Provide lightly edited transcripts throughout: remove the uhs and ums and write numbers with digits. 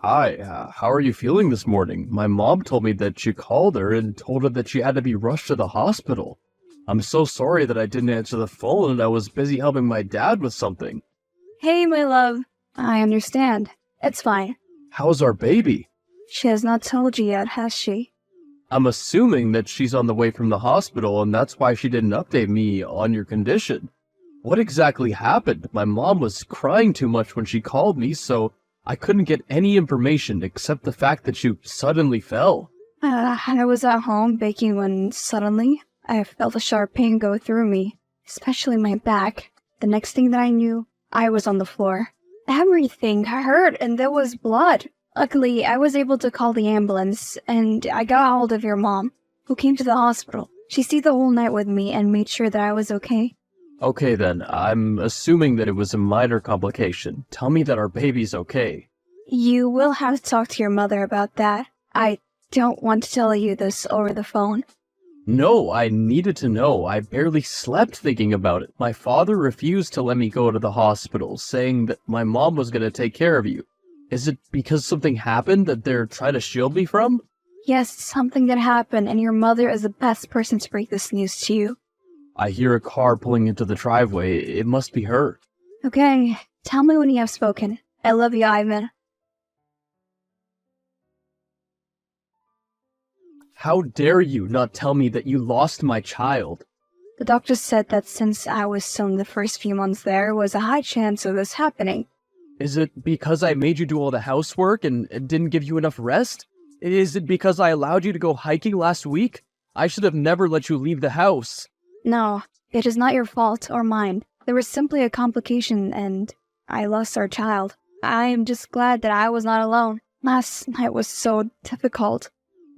Hi, how are you feeling this morning? My mom told me that you called her and told her that she had to be rushed to the hospital. I'm so sorry that I didn't answer the phone and I was busy helping my dad with something. Hey, my love. I understand. It's fine. How's our baby? She has not told you yet, has she? I'm assuming that she's on the way from the hospital and that's why she didn't update me on your condition. What exactly happened? My mom was crying too much when she called me, so I couldn't get any information except the fact that you suddenly fell. I was at home baking when suddenly I felt a sharp pain go through me, especially my back. The next thing that I knew, I was on the floor. Everything hurt and there was blood. Luckily, I was able to call the ambulance and I got hold of your mom, who came to the hospital. She stayed the whole night with me and made sure that I was okay. Okay then, I'm assuming that it was a minor complication. Tell me that our baby's okay. You will have to talk to your mother about that. I don't want to tell you this over the phone. No, I needed to know. I barely slept thinking about it. My father refused to let me go to the hospital, saying that my mom was going to take care of you. Is it because something happened that they're trying to shield me from? Yes, something that happened, and your mother is the best person to break this news to you. I hear a car pulling into the driveway. It must be her. Okay, tell me when you have spoken. I love you, Ivan. How dare you not tell me that you lost my child? The doctor said that since I was still in the first few months there was a high chance of this happening. Is it because I made you do all the housework and didn't give you enough rest? Is it because I allowed you to go hiking last week? I should have never let you leave the house. No, it is not your fault or mine. There was simply a complication and I lost our child. I am just glad that I was not alone. Last night was so difficult.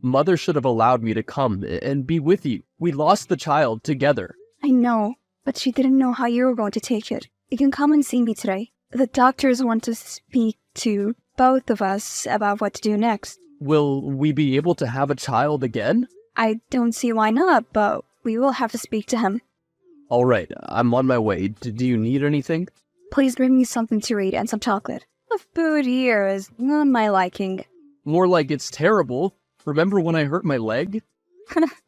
Mother should have allowed me to come and be with you. We lost the child together. I know, but she didn't know how you were going to take it. You can come and see me today. The doctors want to speak to both of us about what to do next. Will we be able to have a child again? I don't see why not, but we will have to speak to him. All right, I'm on my way. Do you need anything? Please bring me something to eat and some chocolate. The food here is not my liking. More like it's terrible. Remember when I hurt my leg?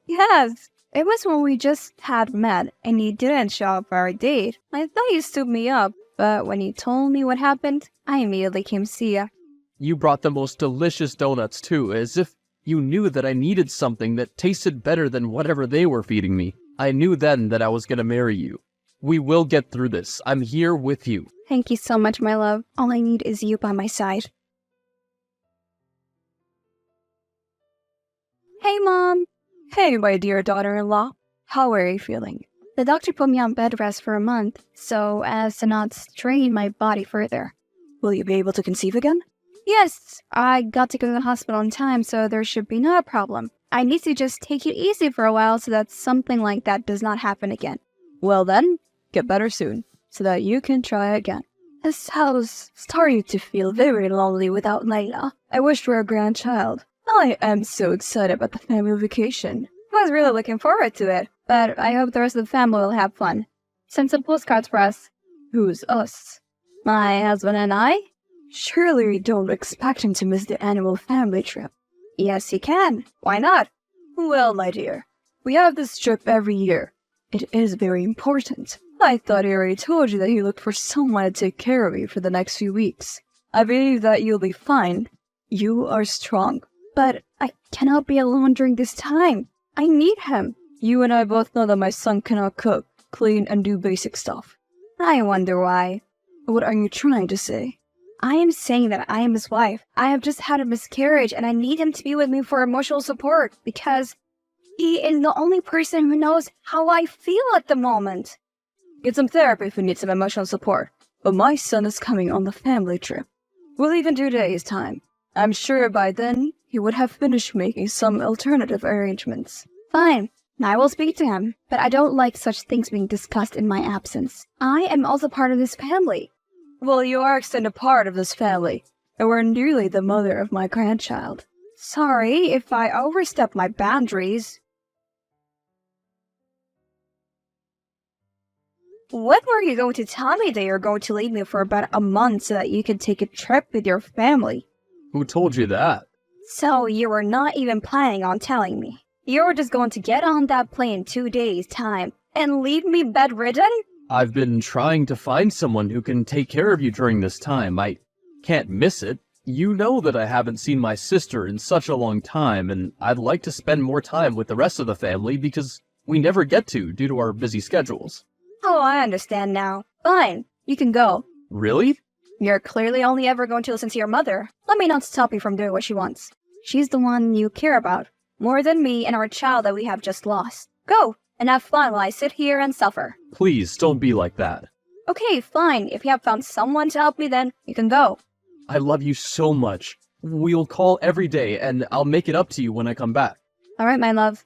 Yes, it was when we just had met and you didn't show up for our date. I thought you stood me up, but when you told me what happened, I immediately came to see you. You brought the most delicious donuts too, as if you knew that I needed something that tasted better than whatever they were feeding me. I knew then that I was gonna marry you. We will get through this. I'm here with you. Thank you so much, my love. All I need is you by my side. Hey, Mom! Hey, my dear daughter-in-law. How are you feeling? The doctor put me on bed rest for a month, so as to not strain my body further. Will you be able to conceive again? Yes, I got to go to the hospital in time, so there should be no problem. I need to just take it easy for a while so that something like that does not happen again. Well then, get better soon, so that you can try again. This house started to feel very lonely without Layla. I wish for a grandchild. I am so excited about the family vacation. I was really looking forward to it, but I hope the rest of the family will have fun. Send some postcards for us. Who's us? My husband and I? Surely we don't expect him to miss the annual family trip. Yes, he can. Why not? Well, my dear, we have this trip every year. It is very important. I thought I already told you that you looked for someone to take care of you for the next few weeks. I believe that you'll be fine. You are strong. But I cannot be alone during this time. I need him. You and I both know that my son cannot cook, clean, and do basic stuff. I wonder why. What are you trying to say? I am saying that I am his wife. I have just had a miscarriage and I need him to be with me for emotional support because he is the only person who knows how I feel at the moment. Get some therapy if you need some emotional support. But my son is coming on the family trip. We'll leave in 2 days' time. I'm sure by then he would have finished making some alternative arrangements. Fine. I will speak to him, but I don't like such things being discussed in my absence. I am also part of this family. Well, you are extended part of this family, and we're nearly the mother of my grandchild. Sorry if I overstep my boundaries. When were you going to tell me that you're going to leave me for about a month so that you can take a trip with your family? Who told you that? So you were not even planning on telling me. You were just going to get on that plane in 2 days' time and leave me bedridden? I've been trying to find someone who can take care of you during this time. I can't miss it. You know that I haven't seen my sister in such a long time, and I'd like to spend more time with the rest of the family because we never get to due to our busy schedules. Oh, I understand now. Fine, you can go. Really? You're clearly only ever going to listen to your mother. Let me not stop you from doing what she wants. She's the one you care about, more than me and our child that we have just lost. Go, and have fun while I sit here and suffer. Please, don't be like that. Okay, fine. If you have found someone to help me, then you can go. I love you so much. We'll call every day, and I'll make it up to you when I come back. All right, my love.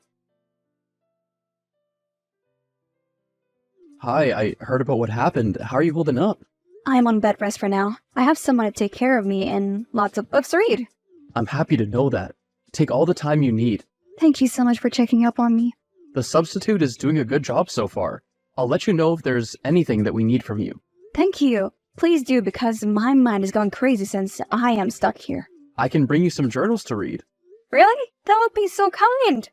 Hi, I heard about what happened. How are you holding up? I'm on bed rest for now. I have someone to take care of me and lots of books to read. I'm happy to know that. Take all the time you need. Thank you so much for checking up on me. The substitute is doing a good job so far. I'll let you know if there's anything that we need from you. Thank you. Please do, because my mind has gone crazy since I am stuck here. I can bring you some journals to read. Really? That would be so kind.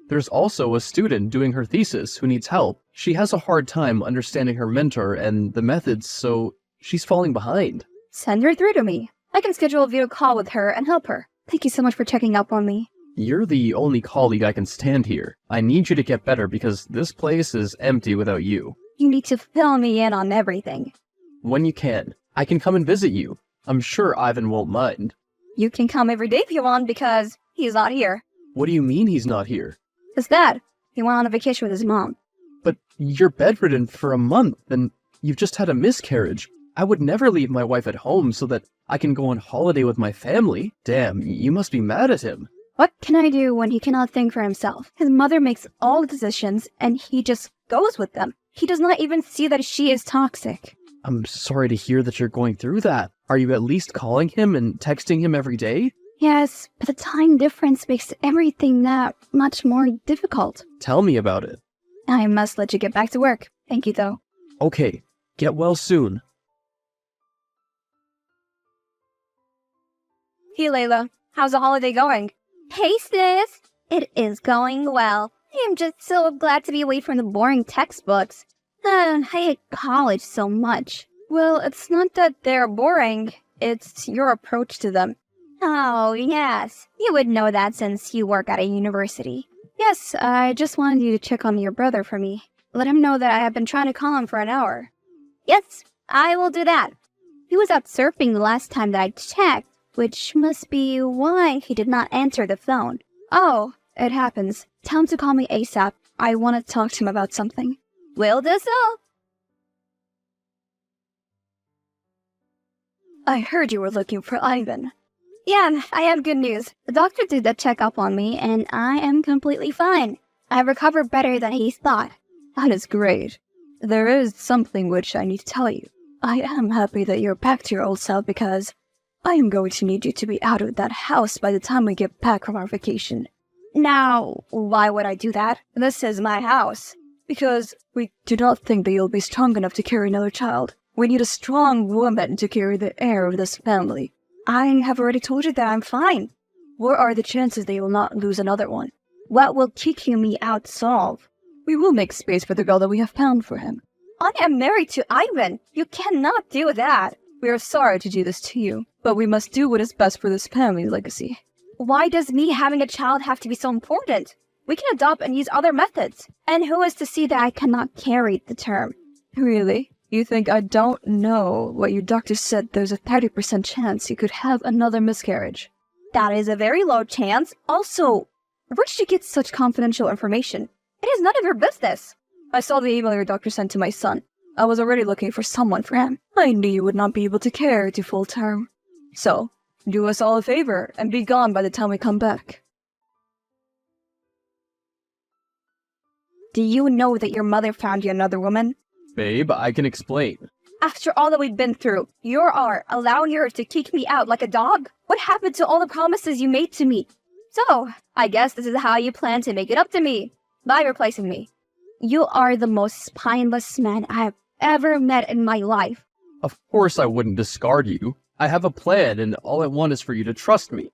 There's also a student doing her thesis who needs help. She has a hard time understanding her mentor and the methods, so she's falling behind. Send her through to me. I can schedule a video call with her and help her. Thank you so much for checking up on me. You're the only colleague I can stand here. I need you to get better because this place is empty without you. You need to fill me in on everything. When you can, I can come and visit you. I'm sure Ivan won't mind. You can come every day if you want because he's not here. What do you mean he's not here? His dad. He went on a vacation with his mom. But you're bedridden for a month and you've just had a miscarriage. I would never leave my wife at home so that I can go on holiday with my family. Damn, you must be mad at him. What can I do when he cannot think for himself? His mother makes all the decisions and he just goes with them. He does not even see that she is toxic. I'm sorry to hear that you're going through that. Are you at least calling him and texting him every day? Yes, but the time difference makes everything that much more difficult. Tell me about it. I must let you get back to work. Thank you, though. Okay, get well soon. Hey, Layla. How's the holiday going? Hey, sis. It is going well. I am just so glad to be away from the boring textbooks. I hate college so much. Well, it's not that they're boring. It's your approach to them. Oh, yes. You would know that since you work at a university. Yes, I just wanted you to check on your brother for me. Let him know that I have been trying to call him for an hour. Yes, I will do that. He was out surfing the last time that I checked, which must be why he did not answer the phone. Oh, it happens. Tell him to call me ASAP. I want to talk to him about something. Will do so. I heard you were looking for Ivan. Yeah, I have good news. The doctor did a checkup on me, and I am completely fine. I recovered better than he thought. That is great. There is something which I need to tell you. I am happy that you're back to your old self because I am going to need you to be out of that house by the time we get back from our vacation. Now, why would I do that? This is my house. Because we do not think that you'll be strong enough to carry another child. We need a strong woman to carry the heir of this family. I have already told you that I'm fine. What are the chances that you will not lose another one? What will kicking me out solve? We will make space for the girl that we have found for him. I am married to Ivan. You cannot do that. We are sorry to do this to you, but we must do what is best for this family legacy. Why does me having a child have to be so important? We can adopt and use other methods. And who is to see that I cannot carry the term? Really? You think I don't know what your doctor said there's a 30% chance you could have another miscarriage? That is a very low chance. Also, where did you get such confidential information? It is none of your business. I saw the email your doctor sent to my son. I was already looking for someone for him. I knew you would not be able to carry to full term. So, do us all a favor and be gone by the time we come back. Do you know that your mother found you another woman? Babe, I can explain. After all that we've been through, you are allowing her to kick me out like a dog? What happened to all the promises you made to me? So, I guess this is how you plan to make it up to me, by replacing me. You are the most spineless man I have ever met in my life. Of course I wouldn't discard you. I have a plan, and all I want is for you to trust me.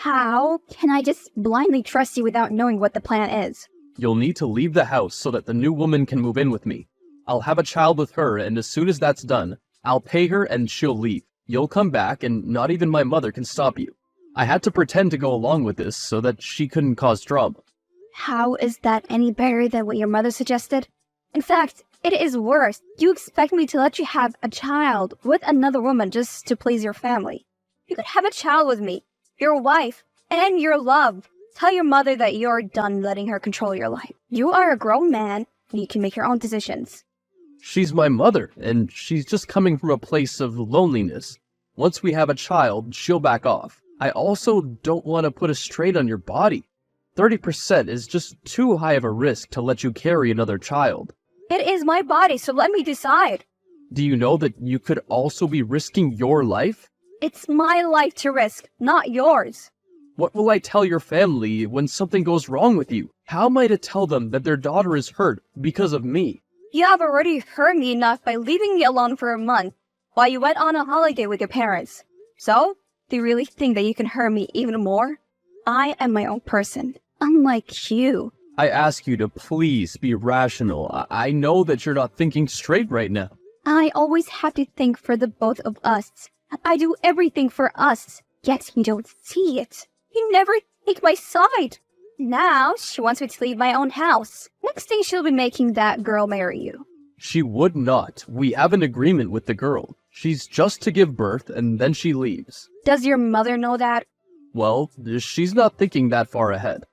How can I just blindly trust you without knowing what the plan is? You'll need to leave the house so that the new woman can move in with me. I'll have a child with her, and as soon as that's done, I'll pay her and she'll leave. You'll come back, and not even my mother can stop you. I had to pretend to go along with this so that she couldn't cause trouble. How is that any better than what your mother suggested? In fact, it is worse. You expect me to let you have a child with another woman just to please your family. You could have a child with me, your wife, and your love. Tell your mother that you're done letting her control your life. You are a grown man, and you can make your own decisions. She's my mother, and she's just coming from a place of loneliness. Once we have a child, she'll back off. I also don't want to put a strain on your body. 30% is just too high of a risk to let you carry another child. It is my body, so let me decide. Do you know that you could also be risking your life? It's my life to risk, not yours. What will I tell your family when something goes wrong with you? How am I to tell them that their daughter is hurt because of me? You have already hurt me enough by leaving me alone for a month while you went on a holiday with your parents. So, do you really think that you can hurt me even more? I am my own person, unlike you. I ask you to please be rational. I know that you're not thinking straight right now. I always have to think for the both of us. I do everything for us, yet you don't see it. You never take my side. Now, she wants me to leave my own house. Next thing she'll be making that girl marry you. She would not. We have an agreement with the girl. She's just to give birth, and then she leaves. Does your mother know that? Well, she's not thinking that far ahead.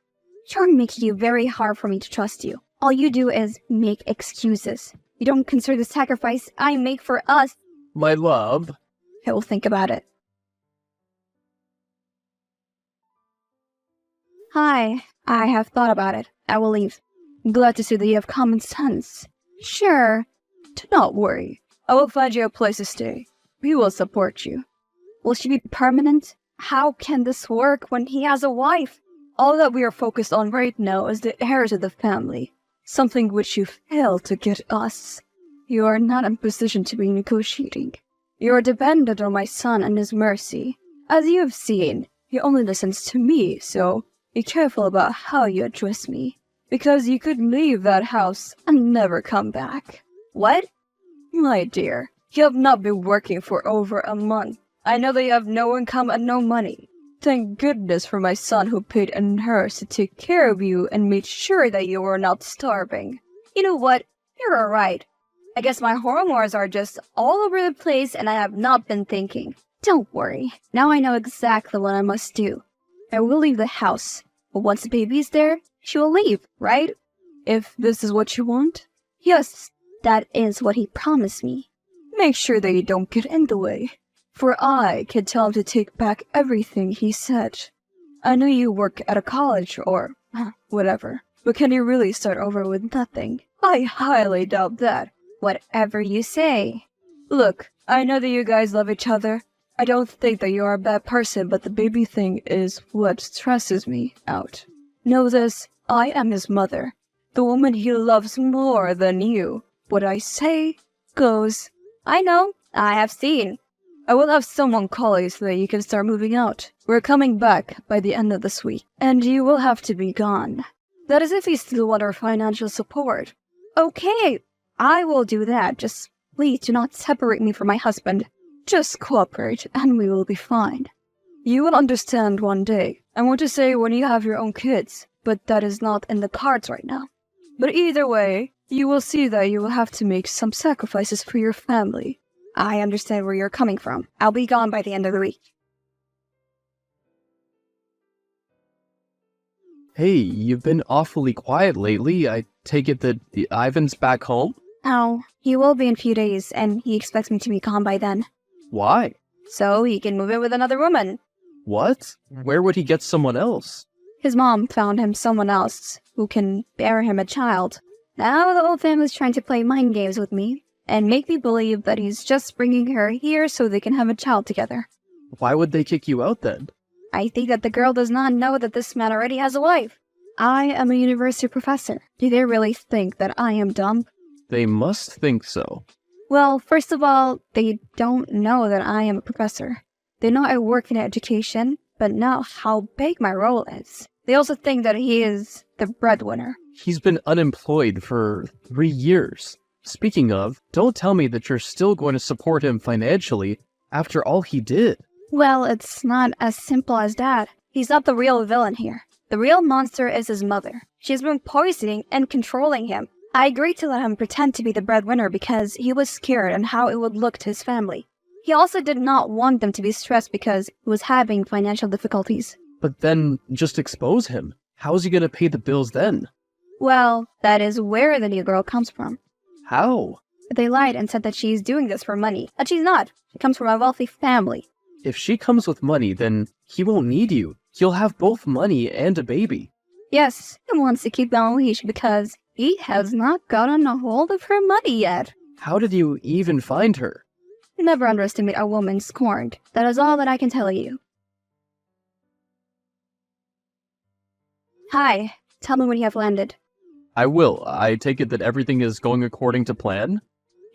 You're making it very hard for me to trust you. All you do is make excuses. You don't consider the sacrifice I make for us. My love. I will think about it. Hi, I have thought about it. I will leave. I'm glad to see that you have common sense. Sure, do not worry. I will find you a place to stay. We will support you. Will she be permanent? How can this work when he has a wife? All that we are focused on right now is the heirs of the family. Something which you failed to get us. You are not in position to be negotiating. You are dependent on my son and his mercy. As you have seen, he only listens to me, so be careful about how you address me. Because you could leave that house and never come back. What? My dear, you have not been working for over a month. I know that you have no income and no money. Thank goodness for my son who paid a nurse to take care of you and made sure that you were not starving. You know what? You're alright. I guess my hormones are just all over the place and I have not been thinking. Don't worry. Now I know exactly what I must do. I will leave the house. But once the baby is there, she will leave, right? If this is what you want? Yes, that is what he promised me. Make sure that you don't get in the way. For I can tell him to take back everything he said. I know you work at a college or whatever, but can you really start over with nothing? I highly doubt that. Whatever you say. Look, I know that you guys love each other. I don't think that you're a bad person, but the baby thing is what stresses me out. Know this, I am his mother. The woman he loves more than you. What I say goes. I know, I have seen. I will have someone call you so that you can start moving out. We're coming back by the end of this week, and you will have to be gone. That is if you still want our financial support. Okay, I will do that. Just please do not separate me from my husband. Just cooperate, and we will be fine. You will understand one day. I want to say when you have your own kids, but that is not in the cards right now. But either way, you will see that you will have to make some sacrifices for your family. I understand where you're coming from. I'll be gone by the end of the week. Hey, you've been awfully quiet lately. I take it that Ivan's back home? Oh, he will be in a few days, and he expects me to be gone by then. Why? So he can move in with another woman. What? Where would he get someone else? His mom found him someone else who can bear him a child. Now the whole family's trying to play mind games with me and make me believe that he's just bringing her here so they can have a child together. Why would they kick you out then? I think that the girl does not know that this man already has a wife. I am a university professor. Do they really think that I am dumb? They must think so. Well, first of all, they don't know that I am a professor. They know I work in education, but not how big my role is. They also think that he is the breadwinner. He's been unemployed for 3 years. Speaking of, don't tell me that you're still going to support him financially after all he did. Well, it's not as simple as that. He's not the real villain here. The real monster is his mother. She's been poisoning and controlling him. I agreed to let him pretend to be the breadwinner because he was scared on how it would look to his family. He also did not want them to be stressed because he was having financial difficulties. But then just expose him. How's he gonna pay the bills then? Well, that is where the new girl comes from. How? They lied and said that she's doing this for money, but she's not. She comes from a wealthy family. If she comes with money, then he won't need you. He'll have both money and a baby. Yes, he wants to keep them on leash because he has not gotten a hold of her money yet. How did you even find her? Never underestimate a woman scorned. That is all that I can tell you. Hi, tell me when you have landed. I will. I take it that everything is going according to plan?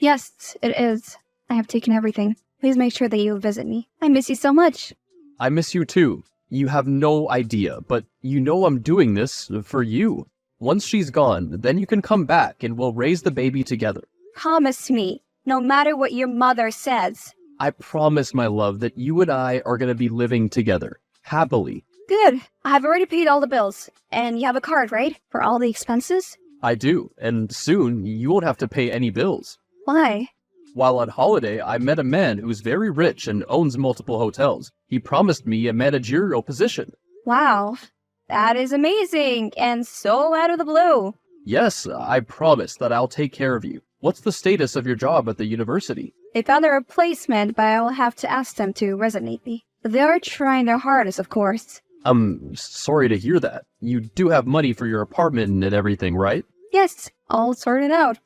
Yes, it is. I have taken everything. Please make sure that you visit me. I miss you so much. I miss you too. You have no idea, but you know I'm doing this for you. Once she's gone, then you can come back and we'll raise the baby together. Promise me, no matter what your mother says. I promise, my love, that you and I are going to be living together, happily. Good. I've already paid all the bills. And you have a card, right? For all the expenses? I do, and soon you won't have to pay any bills. Why? While on holiday, I met a man who's very rich and owns multiple hotels. He promised me a managerial position. Wow. That is amazing and so out of the blue. Yes, I promise that I'll take care of you. What's the status of your job at the university? They found a replacement, but I will have to ask them to resignate me. They are trying their hardest, of course. I'm sorry to hear that. You do have money for your apartment and everything, right? Yes, all sorted out.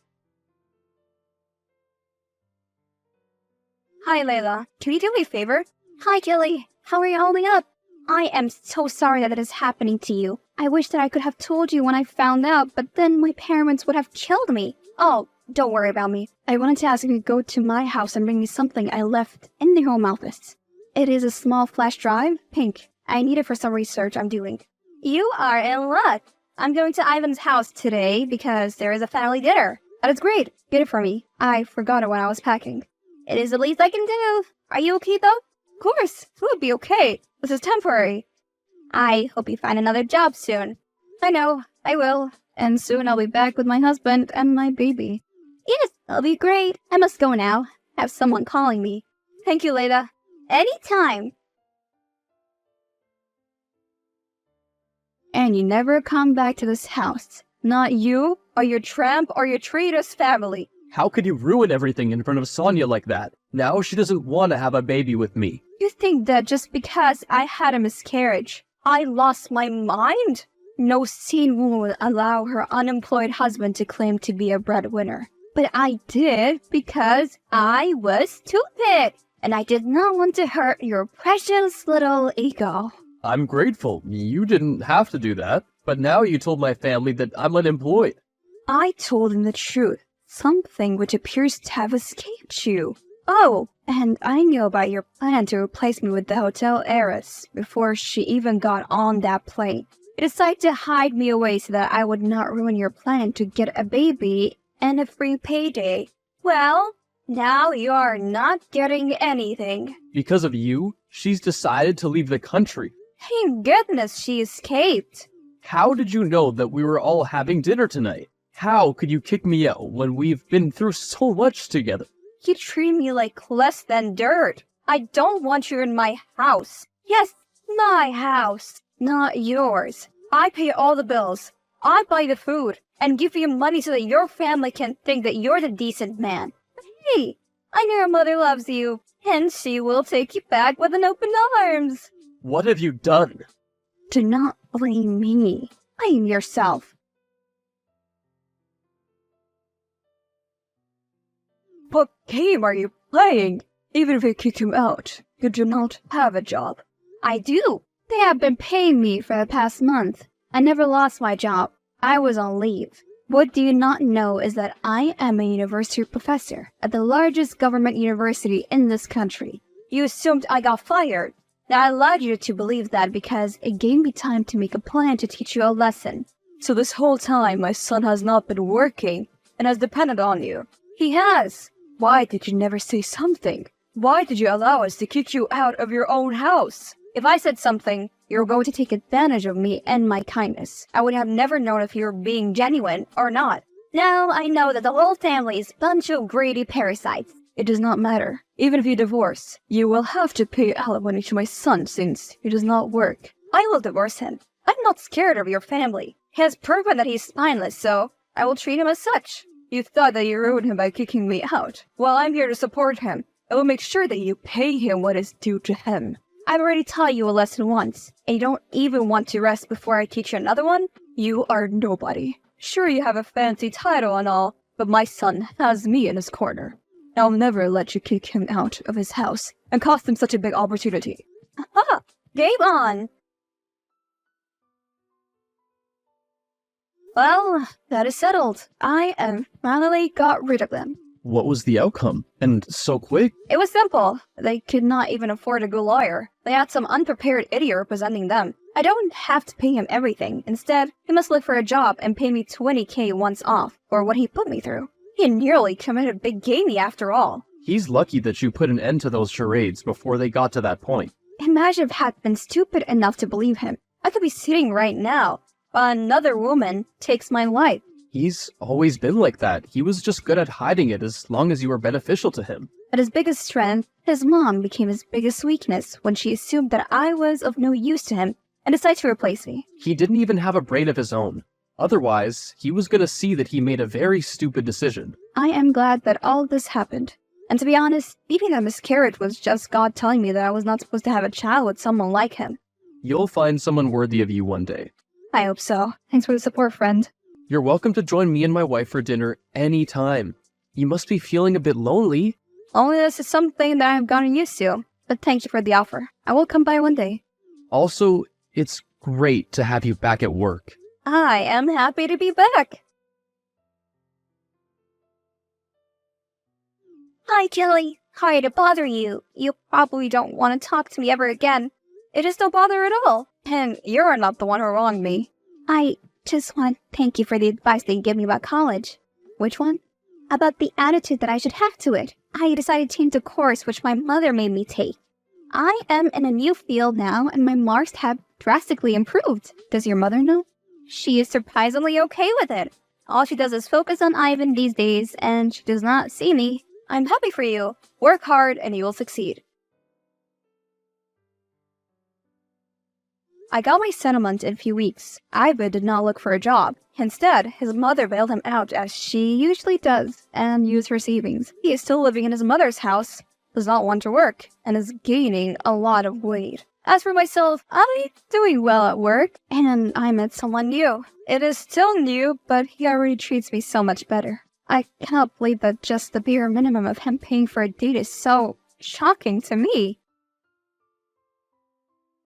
Hi, Layla. Can you do me a favor? Hi, Kelly. How are you holding up? I am so sorry that is happening to you. I wish that I could have told you when I found out, but then my parents would have killed me. Oh, don't worry about me. I wanted to ask you to go to my house and bring me something I left in the home office. It is a small flash drive, pink. I need it for some research I'm doing. You are in luck. I'm going to Ivan's house today because there is a family dinner. That is great. Get it for me. I forgot it when I was packing. It is the least I can do. Are you okay, though? Of course. Who would be okay? This is temporary. I hope you find another job soon. I know. I will. And soon I'll be back with my husband and my baby. Yes, that'll be great. I must go now. I have someone calling me. Thank you, Layla. Anytime. And you never come back to this house. Not you, or your tramp, or your traitorous family. How could you ruin everything in front of Sonia like that? Now she doesn't want to have a baby with me. You think that just because I had a miscarriage, I lost my mind? No sane woman would allow her unemployed husband to claim to be a breadwinner. But I did because I was stupid. And I did not want to hurt your precious little ego. I'm grateful. You didn't have to do that. But now you told my family that I'm unemployed. I told them the truth. Something which appears to have escaped you. Oh, and I knew about your plan to replace me with the hotel heiress before she even got on that plane. You decided to hide me away so that I would not ruin your plan to get a baby and a free payday. Well, now you're not getting anything. Because of you, she's decided to leave the country. Thank goodness she escaped. How did you know that we were all having dinner tonight? How could you kick me out when we've been through so much together? You treat me like less than dirt. I don't want you in my house. Yes, my house, not yours. I pay all the bills. I buy the food and give you money so that your family can think that you're the decent man. But hey, I know your mother loves you, and she will take you back with an open arms. What have you done? Do not blame me. Blame yourself. What game are you playing? Even if you kick him out, you do not have a job. I do. They have been paying me for the past month. I never lost my job. I was on leave. What do you not know is that I am a university professor at the largest government university in this country. You assumed I got fired. Now I allowed you to believe that because it gave me time to make a plan to teach you a lesson. So this whole time, my son has not been working and has depended on you. He has. Why did you never say something? Why did you allow us to kick you out of your own house? If I said something, you were going to take advantage of me and my kindness. I would have never known if you were being genuine or not. Now I know that the whole family is a bunch of greedy parasites. It does not matter. Even if you divorce, you will have to pay alimony to my son since he does not work. I will divorce him. I'm not scared of your family. He has proven that he's spineless, so I will treat him as such. You thought that you ruined him by kicking me out. Well, I'm here to support him. I will make sure that you pay him what is due to him. I've already taught you a lesson once, and you don't even want to rest before I teach you another one? You are nobody. Sure, you have a fancy title and all, but my son has me in his corner. I'll never let you kick him out of his house and cost him such a big opportunity. Aha! Game on! Well, that is settled. I am finally got rid of them. What was the outcome? And so quick? It was simple. They could not even afford a good lawyer. They had some unprepared idiot representing them. I don't have to pay him everything. Instead, he must look for a job and pay me $20,000 once off for what he put me through. He nearly committed big gamey after all. He's lucky that you put an end to those charades before they got to that point. Imagine if I had been stupid enough to believe him. I could be sitting right now, while another woman takes my life. He's always been like that. He was just good at hiding it as long as you were beneficial to him. At his biggest strength, his mom became his biggest weakness when she assumed that I was of no use to him and decided to replace me. He didn't even have a brain of his own. Otherwise, he was gonna see that he made a very stupid decision. I am glad that all of this happened. And to be honest, even that miscarriage was just God telling me that I was not supposed to have a child with someone like him. You'll find someone worthy of you one day. I hope so. Thanks for the support, friend. You're welcome to join me and my wife for dinner anytime. You must be feeling a bit lonely. Loneliness is something that I've gotten used to, but thank you for the offer. I will come by one day. Also, it's great to have you back at work. I am happy to be back. Hi, Jelly. Sorry to bother you. You probably don't want to talk to me ever again. It is no bother at all. And you're not the one who wronged me. I just want to thank you for the advice that you gave me about college. Which one? About the attitude that I should have to it. I decided to change the course which my mother made me take. I am in a new field now, and my marks have drastically improved. Does your mother know? She is surprisingly okay with it. All she does is focus on Ivan these days, and she does not see me. I'm happy for you. Work hard, and you will succeed. I got my settlement in a few weeks. Ivan did not look for a job. Instead, his mother bailed him out as she usually does and used her savings. He is still living in his mother's house, does not want to work, and is gaining a lot of weight. As for myself, I'm doing well at work, and I met someone new. It is still new, but he already treats me so much better. I cannot believe that just the bare minimum of him paying for a date is so shocking to me.